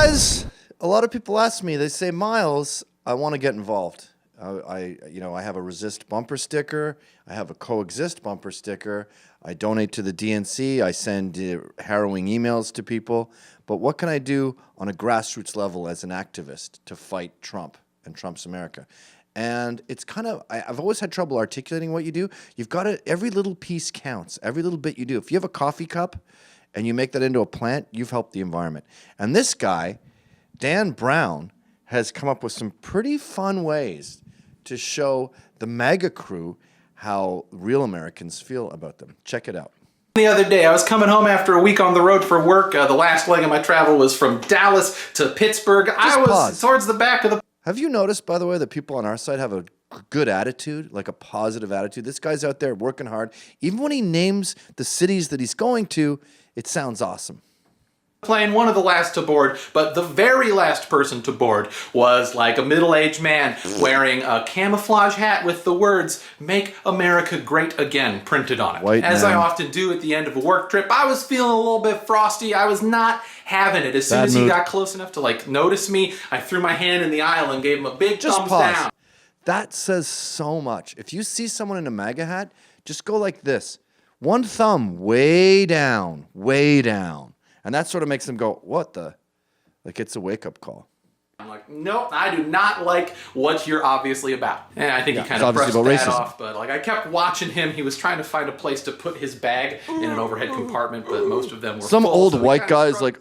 guys, a lot of people ask me, they say, Miles, I want to get involved. I have a resist bumper sticker. I have a coexist bumper sticker. I donate to the DNC. I send harrowing emails to people. But what can I do on a grassroots level as an activist to fight Trump and Trump's America? And it's kind of, I've always had trouble articulating what you do. You've got to, every little piece counts, every little bit you do. If you have a coffee cup and you make that into a plant, you've helped the environment. And this guy, Dan Brown, has come up with some pretty fun ways to show the MAGA crew how real Americans feel about them. Check it out. The other day, I was coming home after a week on the road for work. The last leg of my travel was from Dallas to Pittsburgh. I was towards the back of the... Have you noticed, by the way, that people on our side have a good attitude, like a positive attitude? This guy's out there working hard. Even when he names the cities that he's going to, it sounds awesome. Plane, one of the last to board, but the very last person to board was like a middle-aged man wearing a camouflage hat with the words, "Make America Great Again," printed on it. White As man. I often do at the end of a work trip, I was feeling a little bit frosty. I was not having it. As soon as he got close enough to notice me, I threw my hand in the aisle and gave him a big thumbs down. That says so much. If you see someone in a MAGA hat, just go like this. One thumb way down, way down. And that sort of makes them go, what the? Like it's a wake-up call. I'm like, nope, I do not like what you're obviously about. And I think he kind of brushed that off, but I kept watching him. He was trying to find a place to put his bag in an overhead compartment, but most of them were Some full, old so white guy's like,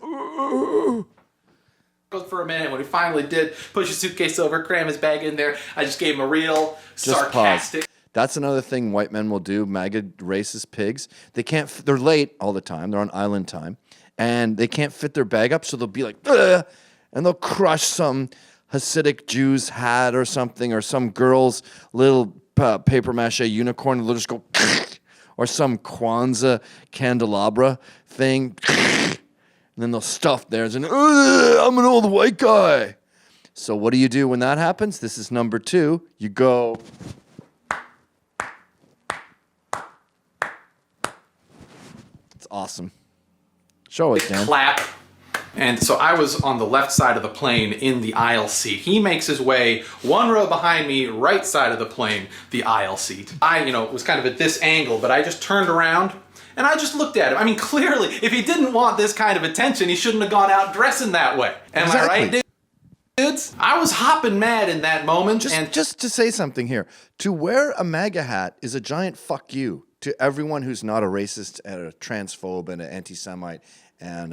for a minute. When he finally did push his suitcase over, cram his bag in there, I just gave him a real sarcastic... Pause. That's another thing white men will do, MAGA racist pigs. They can't, they're late all the time. They're on island time. And they can't fit their bag up, so they'll be like, ugh, and they'll crush some Hasidic Jew's hat or something, or some girl's little paper mache unicorn, and they'll just go, or some Kwanzaa candelabra thing, and then they'll stuff theirs, and I'm an old white guy. So what do you do when that happens? This is number 2. You go... It's awesome. Show it, Dan. Clap. And so I was on the left side of the plane in the aisle seat. He makes his way one row behind me, right side of the plane, the aisle seat. I, was kind of at this angle, but I just turned around and I just looked at him. I mean, clearly, if he didn't want this kind of attention, he shouldn't have gone out dressing that way. Am I right, dudes? I was hopping mad in that moment. Just to say something here, to wear a MAGA hat is a giant fuck you to everyone who's not a racist and a transphobe and an anti-Semite and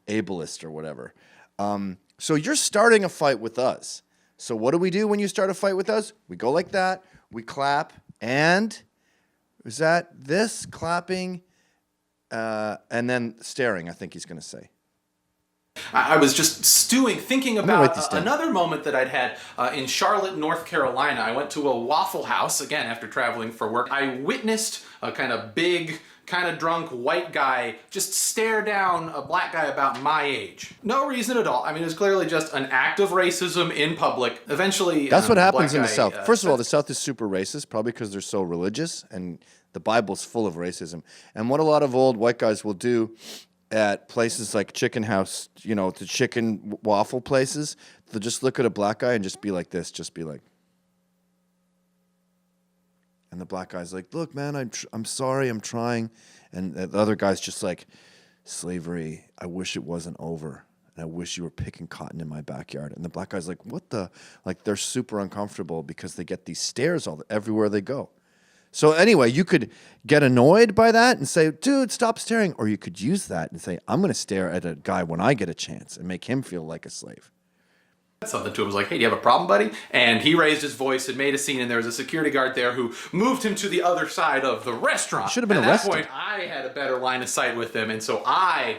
ableist or whatever. So you're starting a fight with us. So what do we do when you start a fight with us? We go like that, we clap, and is that this, clapping, and then staring, I think he's going to say. I was just thinking about another moment that I'd had in Charlotte, North Carolina. I went to a Waffle House, again, after traveling for work. I witnessed a kind of big, kind of drunk white guy just stare down a black guy about my age. No reason at all. I mean, it was clearly just an act of racism in public. Eventually, that's what happens in the South. First of all, the South is super racist, probably because they're so religious, and the Bible's full of racism. And what a lot of old white guys will do at places like Chicken House, the chicken waffle places, they'll just look at a black guy and just be like this, just be like. And the black guy's like, look, man, I'm sorry, I'm trying. And the other guy's just like, slavery, I wish it wasn't over. And I wish you were picking cotton in my backyard. And the black guy's like, what the? Like, they're super uncomfortable because they get these stares everywhere they go. So anyway, you could get annoyed by that and say, dude, stop staring. Or you could use that and say, I'm going to stare at a guy when I get a chance and make him feel like a slave. Something to him, was like, hey, do you have a problem, buddy? And he raised his voice and made a scene, and there was a security guard there who moved him to the other side of the restaurant. Should have been arrested. At that point, I had a better line of sight with him, and so I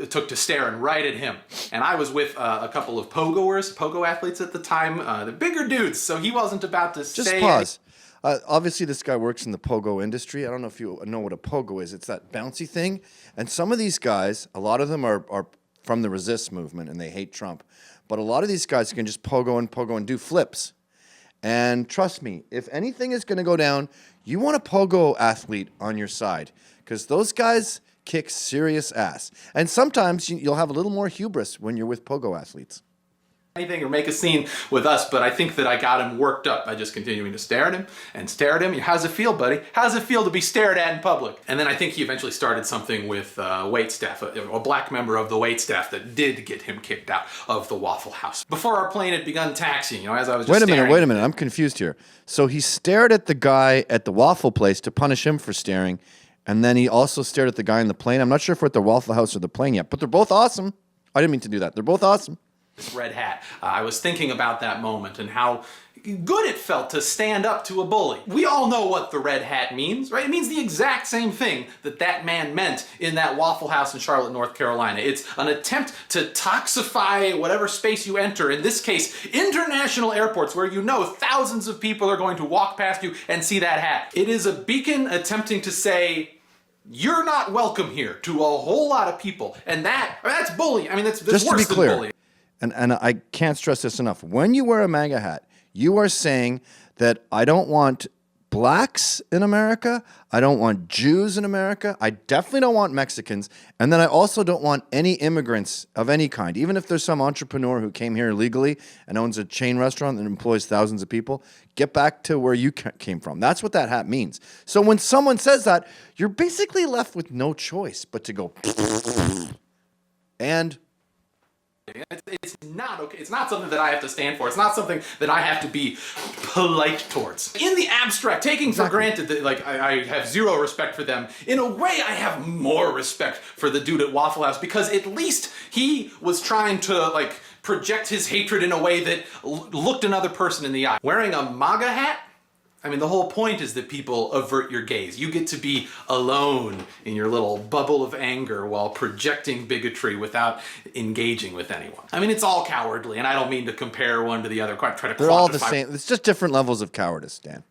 took to staring right at him. And I was with a couple of pogo athletes at the time, the bigger dudes, so he wasn't about to say... Just pause. Obviously, this guy works in the pogo industry. I don't know if you know what a pogo is. It's that bouncy thing. And some of these guys, a lot of them are from the resist movement, and they hate Trump. But a lot of these guys can just pogo and do flips. And trust me, if anything is going to go down, you want a pogo athlete on your side. Because those guys kicks serious ass. And sometimes you'll have a little more hubris when you're with pogo athletes. Anything or make a scene with us, but I think that I got him worked up by just continuing to stare at him and stare at him. How's it feel, buddy? How's it feel to be stared at in public? And then I think he eventually started something with waitstaff, a black member of the waitstaff that did get him kicked out of the Waffle House. Before our plane had begun taxiing, as I was just Wait a minute, I'm confused here. So he stared at the guy at the waffle place to punish him for staring, and then he also stared at the guy in the plane. I'm not sure if we're at the Waffle House or the plane yet, but they're both awesome. I didn't mean to do that. They're both awesome. This red hat. I was thinking about that moment and how good it felt to stand up to a bully. We all know what the red hat means, right? It means the exact same thing that man meant in that Waffle House in Charlotte, North Carolina. It's an attempt to toxify whatever space you enter. In this case, international airports where you know thousands of people are going to walk past you and see that hat. It is a beacon attempting to say, you're not welcome here to a whole lot of people. And that's bullying. I mean, that's Just worse to be clear, than bullying. and I can't stress this enough. When you wear a MAGA hat, you are saying that I don't want blacks in America, I don't want Jews in America, I definitely don't want Mexicans, and then I also don't want any immigrants of any kind. Even if there's some entrepreneur who came here illegally and owns a chain restaurant that employs thousands of people, get back to where you came from. That's what that hat means. So when someone says that, you're basically left with no choice but to go and... It's not okay. It's not something that I have to stand for. It's not something that I have to be polite towards. In the abstract, taking for granted that I have zero respect for them, in a way I have more respect for the dude at Waffle House because at least he was trying to project his hatred in a way that looked another person in the eye. Wearing a MAGA hat? I mean, the whole point is that people avert your gaze. You get to be alone in your little bubble of anger while projecting bigotry without engaging with anyone. I mean, it's all cowardly, and I don't mean to compare one to the other. Quite try to They're all the same. It's just different levels of cowardice, Dan.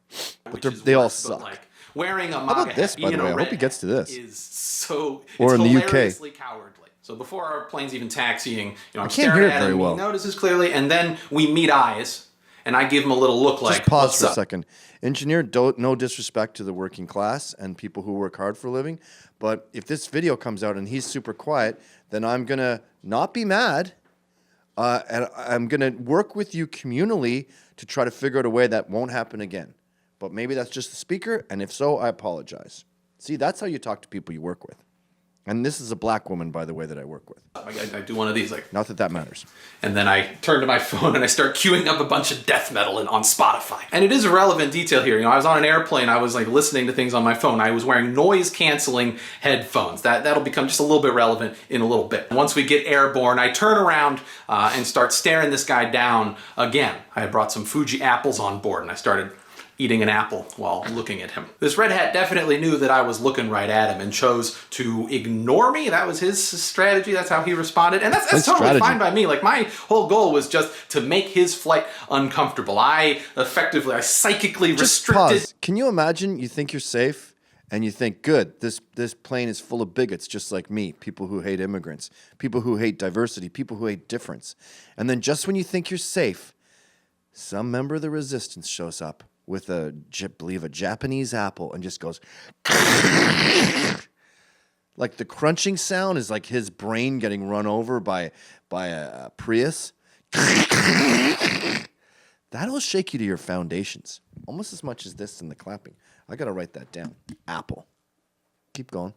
But they all suck. But wearing a MAGA How about this, by the way? I hope he gets to this. Is so or it's in the UK. Hilariously cowardly. So before our plane's even taxiing, I'm can't staring hear it at very him. well. He notices clearly, and then we meet eyes, and I give him a little look like, Just pause "What's for up?" a second. Engineer, no disrespect to the working class and people who work hard for a living, but if this video comes out and he's super quiet, then I'm going to not be mad, and I'm going to work with you communally to try to figure out a way that won't happen again. But maybe that's just the speaker, and if so, I apologize. See, that's how you talk to people you work with. And this is a black woman, by the way, that I work with. I do one of these, Not that that matters. and then I turn to my phone and I start queuing up a bunch of death metal on Spotify. And it is a relevant detail here. I was on an airplane. I was listening to things on my phone. I was wearing noise-canceling headphones. That'll become just a little bit relevant in a little bit. Once we get airborne, I turn around and start staring this guy down again. I had brought some Fuji apples on board, and I started eating an apple while looking at him. This red hat definitely knew that I was looking right at him and chose to ignore me. That was his strategy. That's how he responded. And that's totally strategy. fine by me. My whole goal was just to make his flight uncomfortable. I psychically Just restricted. pause. Can you imagine you think you're safe and you think, good, this plane is full of bigots just like me, people who hate immigrants, people who hate diversity, people who hate difference. And then just when you think you're safe, some member of the resistance shows up with a Japanese apple and just goes like the crunching sound is like his brain getting run over by a Prius. That'll shake you to your foundations almost as much as this and the clapping. I gotta write that down. Apple. Keep going.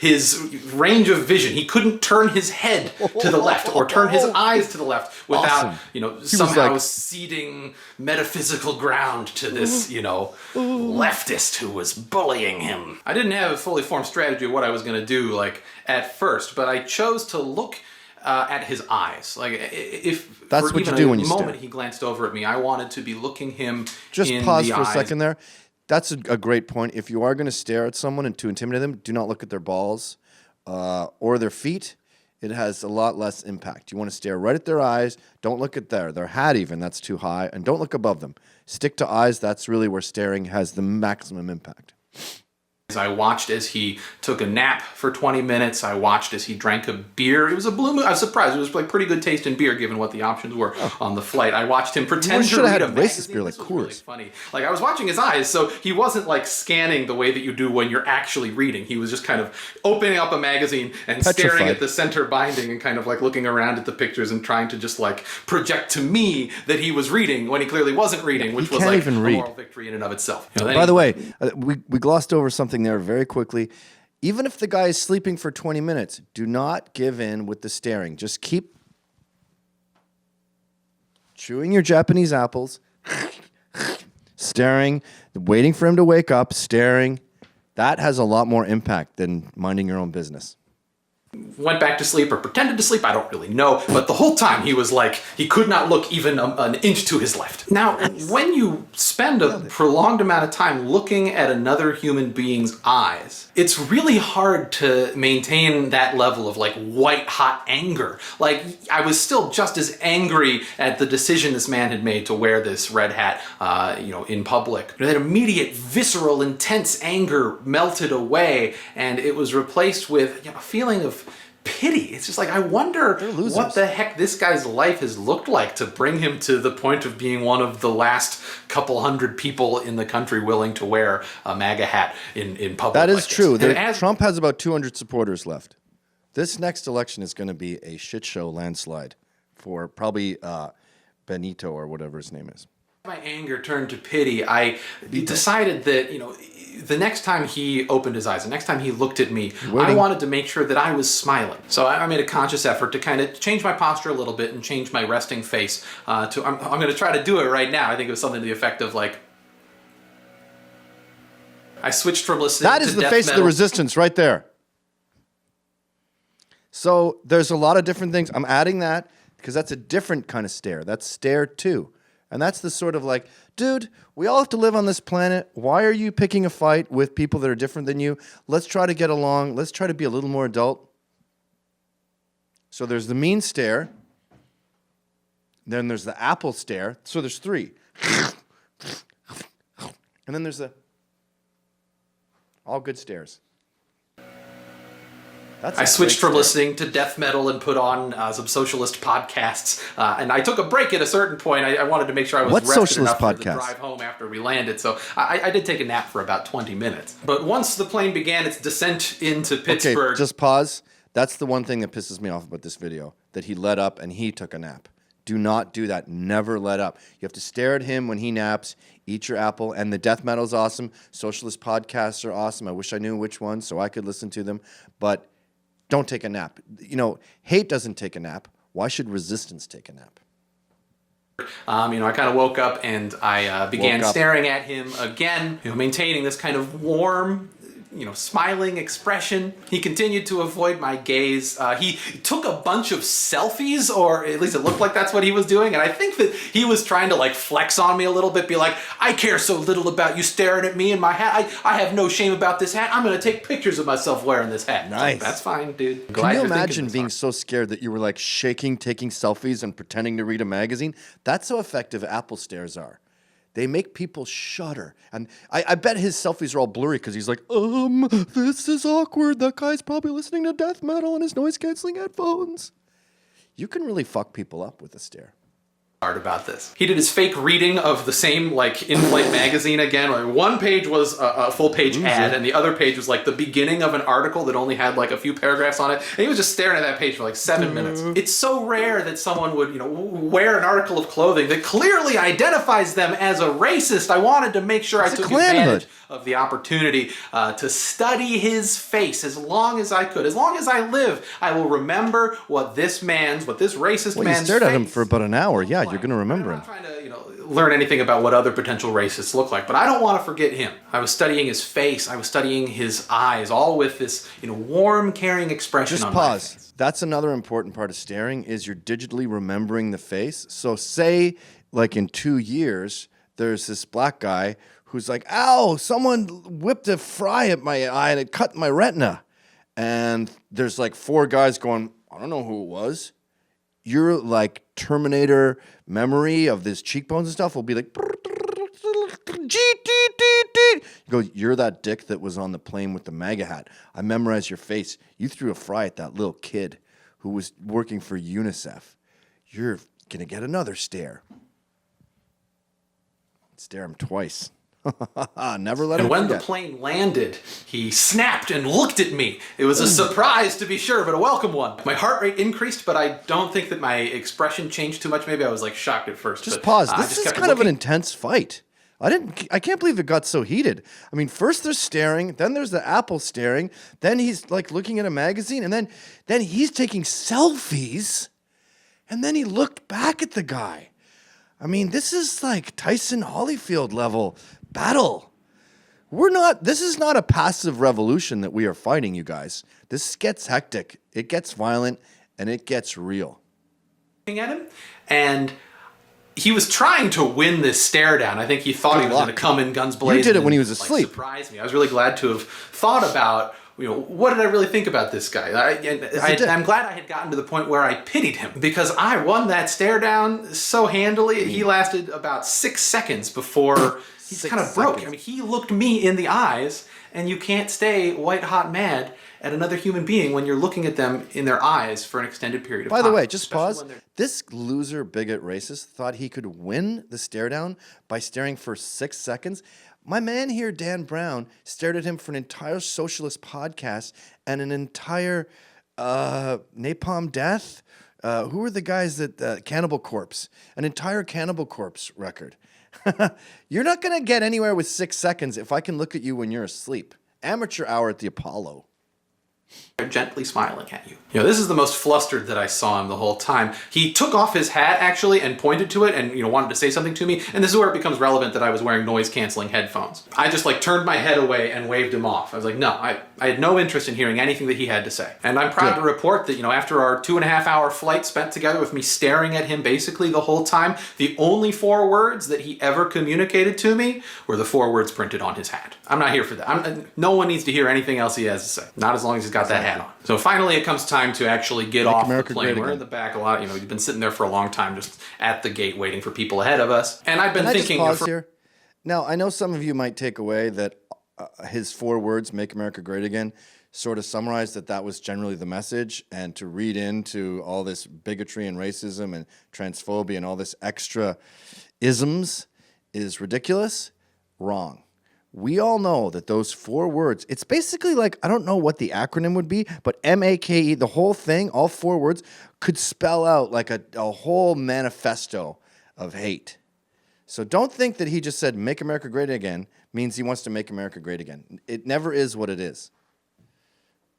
His range of vision. He couldn't turn his head to the left or turn his eyes to the left without, Awesome. somehow ceding metaphysical ground to this, leftist who was bullying him. I didn't have a fully formed strategy of what I was going to do, at first, but I chose to look at his eyes. If That's for what you even do a when you moment stare. he glanced over at me, I wanted to be looking him Just in pause the for a eyes. second there. That's a great point. If you are going to stare at someone and to intimidate them, do not look at their balls or their feet. It has a lot less impact. You want to stare right at their eyes. Don't look at their hat even. That's too high. And don't look above them. Stick to eyes. That's really where staring has the maximum impact. I watched as he took a nap for 20 minutes. I watched as he drank a beer. It was a blue moon. I was surprised. It was like pretty good taste in beer given what the options were on the flight. I watched him pretend to read a racist beer like This was really Coors. funny. Like I was watching his eyes, so he wasn't like scanning the way that you do when you're actually reading. He was just kind of opening up a magazine and staring at the center binding and kind of like looking around at the pictures and trying to just like project to me that he was reading when he clearly wasn't reading, which was like a moral victory in and of itself. You know, By the way, we glossed over something there very quickly. Even if the guy is sleeping for 20 minutes, do not give in with the staring. Just keep chewing your Japanese apples, staring, waiting for him to wake up, staring. That has a lot more impact than minding your own business. Went back to sleep or pretended to sleep, I don't really know. But the whole time he was like, he could not look even an inch to his left. Now, when you spend a prolonged amount of time looking at another human being's eyes, it's really hard to maintain that level of like white hot anger. Like I was still just as angry at the decision this man had made to wear this red hat, in public. That immediate, visceral, intense anger melted away, and it was replaced with a feeling of pity. It's just like, I wonder what the heck this guy's life has looked like to bring him to the point of being one of the last couple hundred people in the country willing to wear a MAGA hat in public. That is true. Trump has about 200 supporters left. This next election is going to be a shit show landslide for probably Benito or whatever his name is. My anger turned to pity. I decided that, the next time he opened his eyes, the next time he looked at me, I wanted to make sure that I was smiling. So I made a conscious effort to kind of change my posture a little bit and change my resting face. I'm going to try to do it right now. I think it was something to the effect of like, I switched from listening to That is the face of the resistance right there. So there's a lot of different things. I'm adding that because that's a different kind of stare. That's stare 2. And that's the sort of like, dude, we all have to live on this planet. Why are you picking a fight with people that are different than you? Let's try to get along. Let's try to be a little more adult. So there's the mean stare. Then there's the apple stare. So there's 3. And then there's the all good stares. I switched from listening to death metal and put on some socialist podcasts. And I took a break at a certain point. I wanted to make sure I was rested enough for the drive home after we landed. So I did take a nap for about 20 minutes. But once the plane began its descent into Pittsburgh... Okay, just pause. That's the one thing that pisses me off about this video, that he let up and he took a nap. Do not do that. Never let up. You have to stare at him when he naps, eat your apple, and the death metal's awesome. Socialist podcasts are awesome. I wish I knew which ones so I could listen to them. But... don't take a nap. Hate doesn't take a nap. Why should resistance take a nap? I kind of woke up and I began staring at him again, maintaining this kind of warm, smiling expression. He continued to avoid my gaze. He took a bunch of selfies, or at least it looked like that's what he was doing. And I think that he was trying to like flex on me a little bit, be like, I care so little about you staring at me and my hat. I have no shame about this hat. I'm going to take pictures of myself wearing this hat. Nice. That's fine, dude. Can you imagine being so scared that you were like shaking, taking selfies and pretending to read a magazine? That's how effective Apple stares are. They make people shudder. And I bet his selfies are all blurry because he's like, this is awkward. That guy's probably listening to death metal on his noise-canceling headphones. You can really fuck people up with a stare. About this. He did his fake reading of the same like in-flight magazine again. Like, one page was a full-page ad, and the other page was like the beginning of an article that only had like a few paragraphs on it. And he was just staring at that page for like 7 minutes. It's so rare that someone would, wear an article of clothing that clearly identifies them as a racist. I wanted to make sure I took advantage of the opportunity to study his face as long as I could. As long as I live, I will remember what this racist man's you stared at him for about an hour. Yeah, you're going to remember him. I'm not trying to, learn anything about what other potential racists look like, but I don't want to forget him. I was studying his face. I was studying his eyes, all with this, warm, caring expression on my face. Just pause. That's another important part of staring is you're digitally remembering the face. So say, like in 2 years, there's this black guy who's like, ow, someone whipped a fry at my eye and it cut my retina. And there's like 4 guys going, I don't know who it was. Your like Terminator memory of this cheekbones and stuff will be like, You go, you're that dick that was on the plane with the MAGA hat. I memorized your face. You threw a fry at that little kid who was working for UNICEF. You're going to get another stare. Stare him twice. Never let him And when forget. the plane landed, he snapped and looked at me. It was a surprise, to be sure, but a welcome one. My heart rate increased, but I don't think that my expression changed too much. Maybe I was like shocked at first. Just but, pause. I This just is kept kind of an looking. intense fight. I can't believe it got so heated. I mean, first they're staring, then there's the apple staring, then he's like looking at a magazine, and then he's taking selfies, and then he looked back at the guy. I mean, this is like Tyson Holyfield level battle. This is not a passive revolution that we are fighting, you guys. This gets hectic, it gets violent, and it gets real. At him, and he was trying to win this stare down. I think he thought he was going to come in guns blazing. You did it when he was and, asleep. Surprise me. I was really glad to have thought about, what did I really think about this guy? I'm glad I had gotten to the point where I pitied him, because I won that stare down so handily. He lasted about 6 seconds before he kind of broke. I mean, he looked me in the eyes, and you can't stay white hot mad at another human being when you're looking at them in their eyes for an extended period of time. By the way, just especially pause. when they're- This loser, bigot, racist thought he could win the stare down by staring for 6 seconds. My man here, Dan Brown, stared at him for an entire socialist podcast and an entire Napalm Death. Who were the guys that Cannibal Corpse? An entire Cannibal Corpse record. You're not going to get anywhere with 6 seconds if I can look at you when you're asleep. Amateur hour at the Apollo. They're gently smiling at you. This is the most flustered that I saw him the whole time. He took off his hat, actually, and pointed to it and, wanted to say something to me. And this is where it becomes relevant that I was wearing noise-canceling headphones. I just, turned my head away and waved him off. I was like, no, I had no interest in hearing anything that he had to say. And I'm proud to report that, after our 2.5-hour flight spent together with me staring at him basically the whole time, the only 4 words that he ever communicated to me were the 4 words printed on his hat. I'm not here for that. No one needs to hear anything else he has to say. Not as long as he's got that hat on. So finally it comes time to actually get off America the plane. great We're in again. the back a lot. We've been sitting there for a long time just at the gate waiting for people ahead of us. And I've been Can I thinking... just pause here? Now, I know some of you might take away that his 4 words, make America great again, sort of summarized that was generally the message, and to read into all this bigotry and racism and transphobia and all this extra isms is ridiculous. Wrong. We all know that those 4 words, it's basically like, I don't know what the acronym would be, but MAKE, the whole thing, all 4 words, could spell out like a whole manifesto of hate. So don't think that he just said, make America great again, means he wants to make America great again. It never is what it is.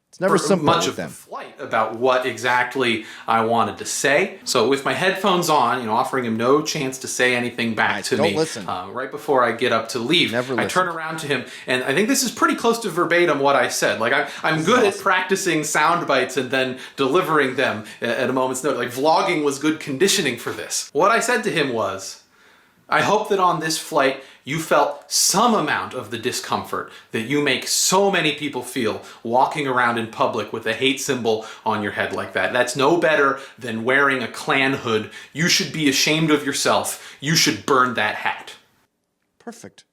It's never simple much with of them. the flight about what exactly I wanted to say. So with my headphones on, offering him no chance to say anything back to don't me. listen. Right before I get up to leave, Never I turn listen. around to him, and I think this is pretty close to verbatim what I said. I'm good at practicing sound bites and then delivering them at a moment's notice. Vlogging was good conditioning for this. What I said to him was, I hope that on this flight you felt some amount of the discomfort that you make so many people feel walking around in public with a hate symbol on your head like that. That's no better than wearing a Klan hood. You should be ashamed of yourself. You should burn that hat. Perfect.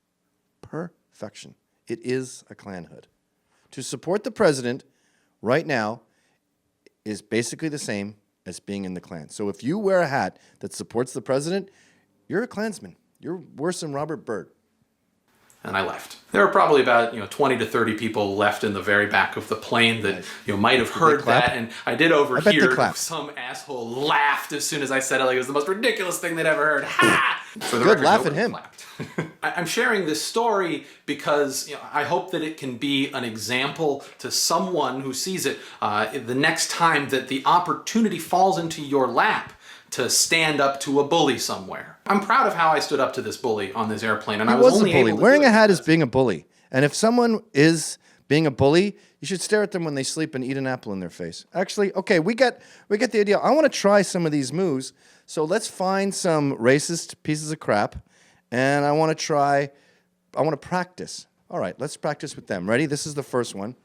Perfection. It is a Klan hood. To support the president right now is basically the same as being in the Klan. So if you wear a hat that supports the president, you're a Klansman. You're worse than Robert Byrd. And I left. There were probably about 20 to 30 people left in the very back of the plane that might have heard clap? that, and I did bet they overhear clapped. some asshole laughed as soon as I said it, like it was the most ridiculous thing they'd ever heard. Ha! For the Good, record, laugh at nobody him. clapped. I'm sharing this story because I hope that it can be an example to someone who sees it the next time that the opportunity falls into your lap to stand up to a bully somewhere. I'm proud of how I stood up to this bully on this airplane, and I He was was a only bully. able to Wearing do a it hat is because- being a bully. And if someone is being a bully, you should stare at them when they sleep and eat an apple in their face. Actually, okay, we get the idea. I want to try some of these moves. So let's find some racist pieces of crap, and I want to practice. All right, let's practice with them. Ready? This is the first one.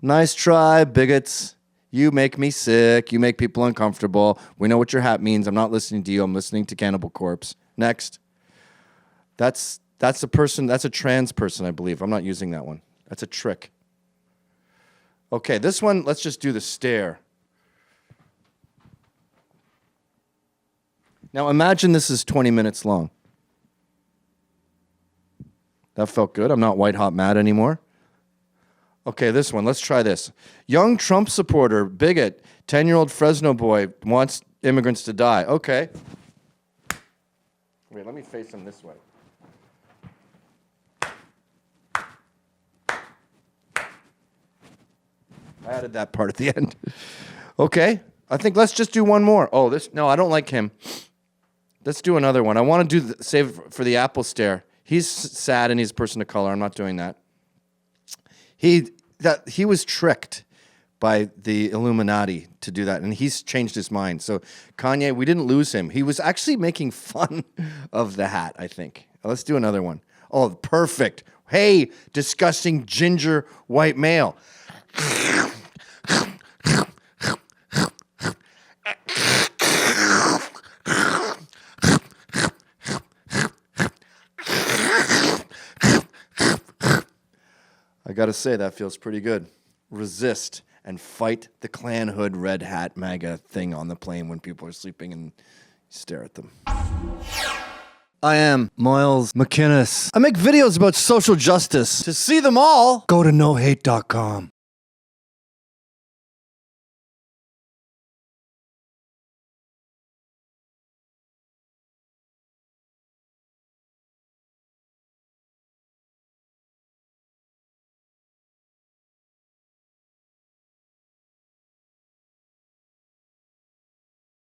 Nice try, bigots. You make me sick. You make people uncomfortable. We know what your hat means. I'm not listening to you. I'm listening to Cannibal Corpse. Next. That's That's a person, that's a trans person, I believe. I'm not using that one. That's a trick. Okay, this one, let's just do the stare. Now imagine this is 20 minutes long. That felt good. I'm not white hot mad anymore. Okay, this one, let's try this. Young Trump supporter, bigot, 10-year-old Fresno boy wants immigrants to die. Okay. Wait, let me face him this way. I added that part at the end. Okay, I think let's just do one more. Oh, no, I don't like him. Let's do another one. I want to do save for the Apple stare. He's sad and he's a person of color. I'm not doing that. He was tricked by the Illuminati to do that, and he's changed his mind. So Kanye, we didn't lose him. He was actually making fun of the hat, I think. Let's do another one. Oh, perfect. Hey, disgusting ginger white male. I gotta say, that feels pretty good. Resist and fight the Klan hood, red hat, MAGA thing on the plane when people are sleeping and stare at them. I am Miles McInnes. I make videos about social justice. To see them all, go to nohate.com.